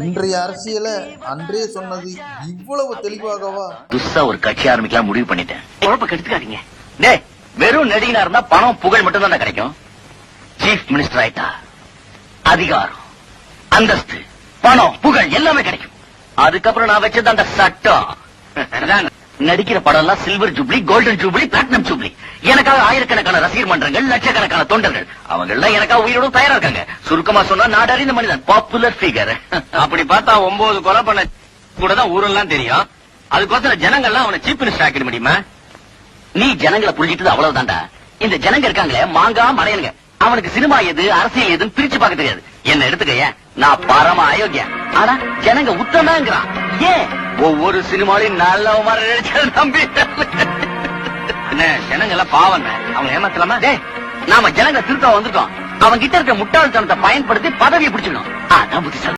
இன்றைய அரசியல அன்றே சொன்னது இவ்வளவு தெளிவாகவா? புதுசா ஒரு கட்சி ஆரம்பிக்கலாம் முடிவு பண்ணிட்டேன். குழப்ப கெடுத்துக்காதீங்க. டேய், வெறும் நடிகனா இருந்தா பணம் புகழ் மட்டும் தான் கிடைக்கும். சீஃப் மினிஸ்டர் ஆயிட்டா அதிகாரம், அந்தஸ்து, பணம், புகழ் எல்லாமே கிடைக்கும். அதுக்கப்புறம் நான் வச்சது அந்த சட்டம். நடிக்கிற படம் எல்லாம் silver jubilee, golden jubilee, platinum jubilee. எனக்காக ஆயிரக்கணக்கான ரசிகர் மன்றங்கள், லட்சக்கணக்கான தொண்டர்கள், அவங்க எல்லாம் எனக்காக உயிரோட தயாரா இருக்காங்க. சுருக்கமா சொன்னா நாடறிந்த மனிதன், பாப்புலர் ஃபிகர். அப்படி பார்த்தா 9 கொலை பண்ண கூட தான் ஊரெல்லாம் தெரியும். அதுக்கோசரம் ஜனங்கள்லாம் அவனை சீஃப் மினிஸ்டர் ஆக்கிட முடியுமா? நீ ஜனங்களை புரிஞ்சிட்டு அவ்வளவுதான்டா. இந்த ஜனங்க இருக்காங்களே மாங்கா மலையனுங்க, அவனுக்கு சினிமா எது அரசியல் எதுன்னு பிரிச்சு பார்க்க தெரியாது. என்ன எடுத்துக்க, நான் பரம அயோக்கியா, ஆனா ஜனங்க உத்தமாங்கிறான். ஏன் ஒவ்வொரு சினிமாலையும் நல்ல நம்பி ஜனங்க எல்லாம் பாவம், அவங்க ஏமாத்தலாமா? நாம ஜனங்க திருத்த வந்துட்டோம். அவங்க கிட்ட இருக்க முட்டாள்தனத்தை பயன்படுத்தி பதவியை பிடிச்சிடணும். அதான் புத்திசாலி.